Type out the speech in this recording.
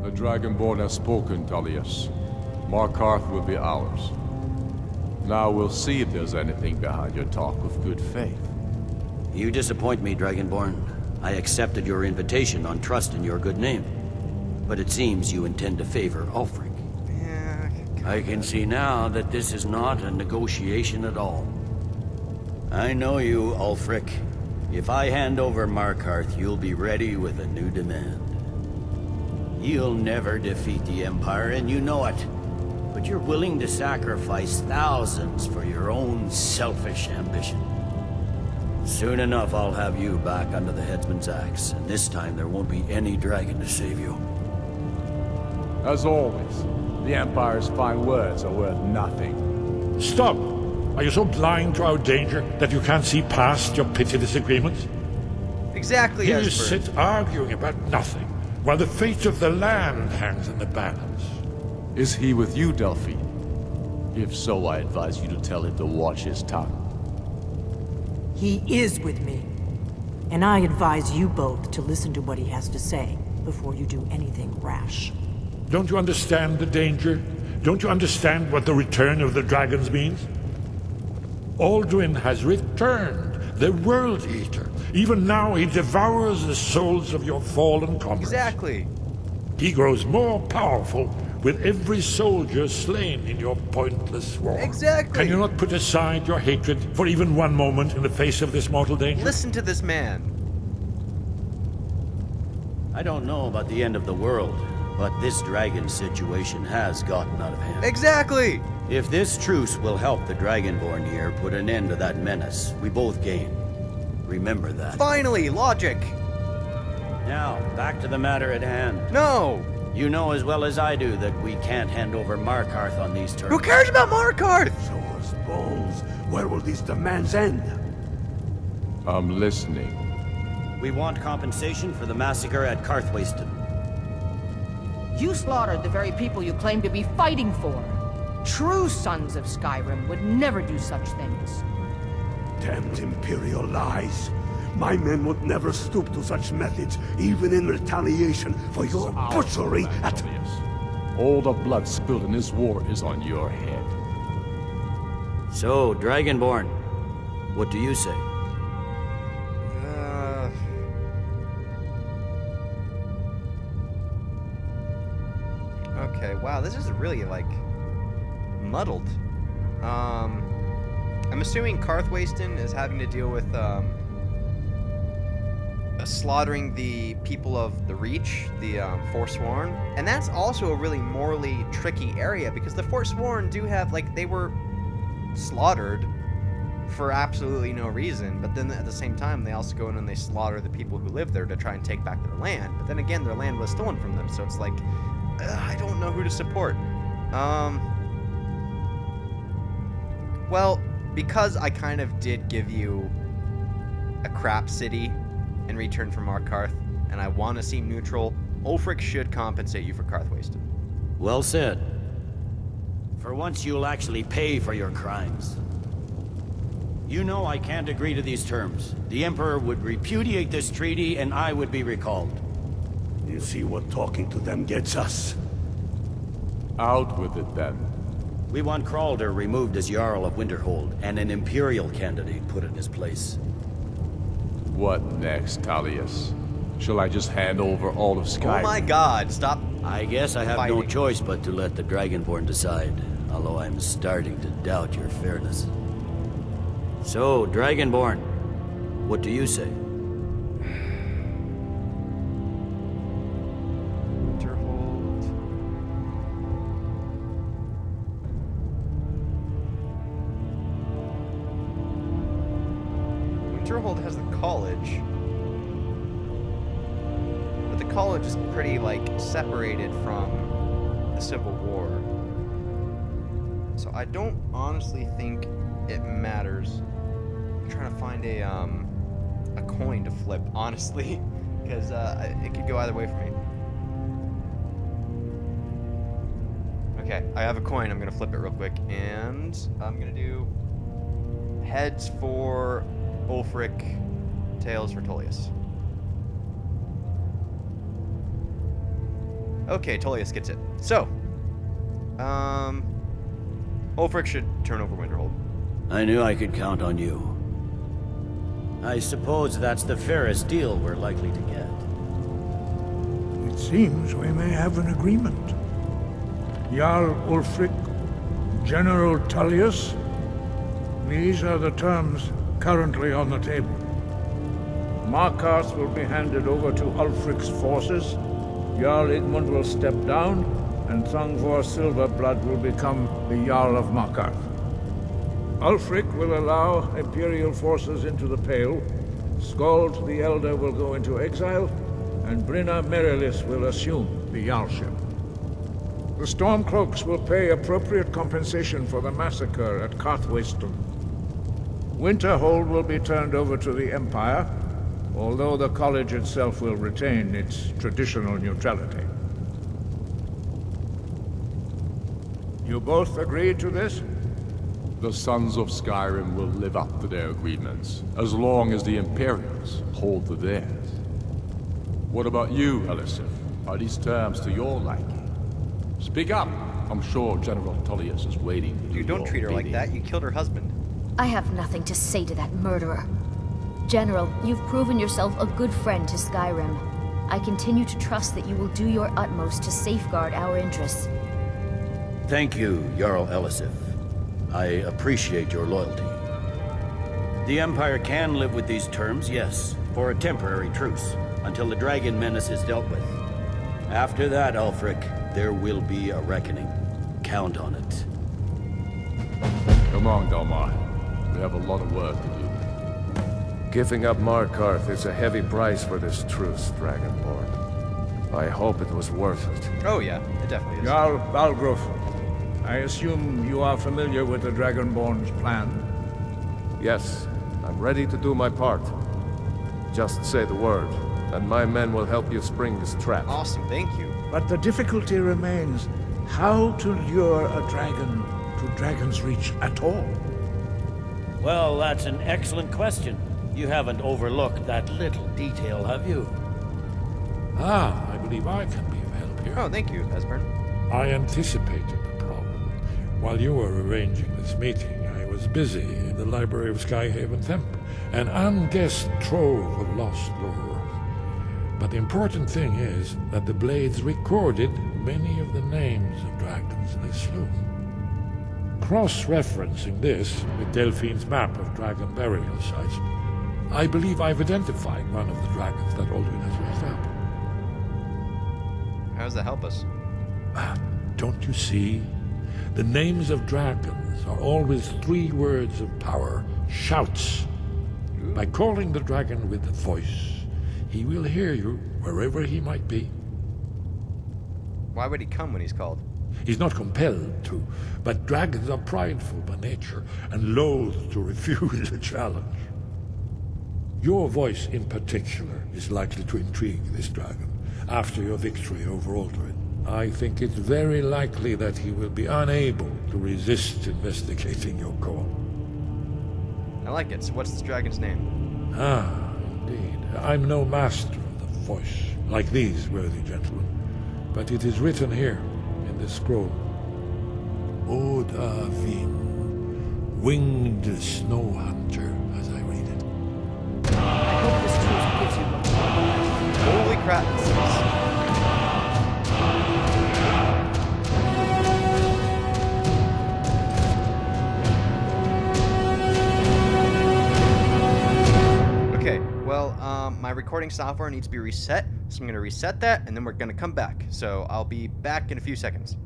The Dragonborn has spoken, Tullius. Markarth will be ours. Now we'll see if there's anything behind your talk of good faith. You disappoint me, Dragonborn. I accepted your invitation on trust in your good name. But it seems you intend to favor Ulfric. Yeah, I can see now that this is not a negotiation at all. I know you, Ulfric. If I hand over Markarth, you'll be ready with a new demand. You'll never defeat the Empire, and you know it. But you're willing to sacrifice thousands for your own selfish ambition. Soon enough, I'll have you back under the headsman's axe, and this time there won't be any dragon to save you. As always, the Empire's fine words are worth nothing. Stop! Are you so blind to our danger that you can't see past your petty disagreements? exactly. Here you Esper. sit arguing about nothing, while the fate of the land hangs in the balance. Is he with you, Delphine? If so, I advise you to tell him to watch his tongue. He is with me. And I advise you both to listen to what he has to say before you do anything rash. Don't you understand the danger? Don't you understand what the return of the dragons means? Alduin has returned, the World Eater. Even now he devours the souls of your fallen comrades. Exactly. He grows more powerful with every soldier slain in your pointless war. Exactly. Can you not put aside your hatred for even one moment in the face of this mortal danger? Listen to this man. I don't know about the end of the world, but this dragon situation has gotten out of hand. Exactly. If this truce will help the Dragonborn here put an end to that menace, we both gain. Remember that. Finally, logic. Now, back to the matter at hand. No. You know as well as I do that we can't hand over Markarth on these terms. Who cares about Markarth? So I suppose, where will these demands end? I'm listening. We want compensation for the massacre at Karthwasten. You slaughtered the very people you claim to be fighting for. True sons of Skyrim would never do such things. Damned Imperial lies. My men would never stoop to such methods, even in retaliation for your butchery at... All the blood spilled in this war is on your head. So, Dragonborn, what do you say? Okay, wow, this is really, like, muddled. I'm assuming Karthwasten is having to deal with, slaughtering the people of the Reach, the, Forsworn. And that's also a really morally tricky area, because the Forsworn do have, like, they were slaughtered for absolutely no reason, but then at the same time, they also go in and they slaughter the people who live there to try and take back their land. But then again, their land was stolen from them, so it's like, I don't know who to support. Well, because I kind of did give you a crap city in return for Markarth, and I want to seem neutral, Ulfric should compensate you for Karthwasten. Well said. For once you'll actually pay for your crimes. You know I can't agree to these terms. The Emperor would repudiate this treaty and I would be recalled. You see what talking to them gets us? Out with it, then. We want Kralder removed as Jarl of Winterhold and an Imperial candidate put in his place. What next, Tullius? Shall I just hand over all of Skyrim? Oh my god, stop. I guess I have no Fighting. choice but to let the Dragonborn decide, although I'm starting to doubt your fairness. So, Dragonborn, what do you say? Winterhold. Winterhold has the college. But the college is pretty, like, separated from the Civil War. So I don't honestly think it matters. I'm trying to find a coin to flip, honestly, because it could go either way for me. Okay, I have a coin. I'm gonna flip it real quick, and I'm gonna do heads for Ulfric, tails for Tullius. Okay, Tullius gets it. So, Ulfric should turn over Winterhold. I knew I could count on you. I suppose that's the fairest deal we're likely to get. It seems we may have an agreement. Jarl Ulfric, General Tullius. These are the terms currently on the table. Markarth will be handed over to Ulfric's forces. Jarl Igmund will step down, and Thongvor Silverblood will become the Jarl of Markarth. Ulfric will allow Imperial forces into the Pale, Skald the Elder will go into exile, and Brynna Merilis will assume the Jarlship. The Stormcloaks will pay appropriate compensation for the massacre at Karthwasten. Winterhold will be turned over to the Empire, although the college itself will retain its traditional neutrality. You both agreed to this? The Sons of Skyrim will live up to their agreements, as long as the Imperials hold to theirs. What about you, Elisif? Are these terms to your liking? Speak up! I'm sure General Tullius is waiting to do You don't your treat her like bidding. that. You killed her husband. I have nothing to say to that murderer. General, you've proven yourself a good friend to Skyrim. I continue to trust that you will do your utmost to safeguard our interests. Thank you, Jarl Elisif. I appreciate your loyalty. The Empire can live with these terms, yes, for a temporary truce, until the dragon menace is dealt with. After that, Ulfric, there will be a reckoning. Count on it. Come on, Dalmar. We have a lot of work to do. Giving up Markarth is a heavy price for this truce, Dragonborn. I hope it was worth it. Oh yeah, it definitely is. Jarl Balgruuf, I assume you are familiar with the Dragonborn's plan? Yes, I'm ready to do my part. Just say the word, and my men will help you spring this trap. Awesome, thank you. But the difficulty remains how to lure a dragon to Dragon's Reach at all. Well, that's an excellent question. You haven't overlooked that little detail, have you? I believe I can be of help here. Oh, thank you, Esbern. I anticipated the problem. While you were arranging this meeting, I was busy in the library of Skyhaven Temp, an unguessed trove of lost lore. But the important thing is that the Blades recorded many of the names of dragons they slew. Cross-referencing this with Delphine's map of dragon burial sites, I believe I've identified one of the dragons that Alduin has raised up. How does that help us? Don't you see? The names of dragons are always 3 words of power, shouts. By calling the dragon with the voice, he will hear you wherever he might be. Why would he come when he's called? He's not compelled to, but dragons are prideful by nature and loath to refuse a challenge. Your voice in particular is likely to intrigue this dragon after your victory over Alduin. I think it's very likely that he will be unable to resist investigating your call. I like it. So what's this dragon's name? Indeed. I'm no master of the voice, like these worthy gentlemen, but it is written here in this scroll. Odahvin, winged snow hunter, as I read it. I hope this truce gives you what you want. Holy crap. Okay, well, my recording software needs to be reset, so I'm going to reset that, and then we're going to come back. So I'll be back in a few seconds.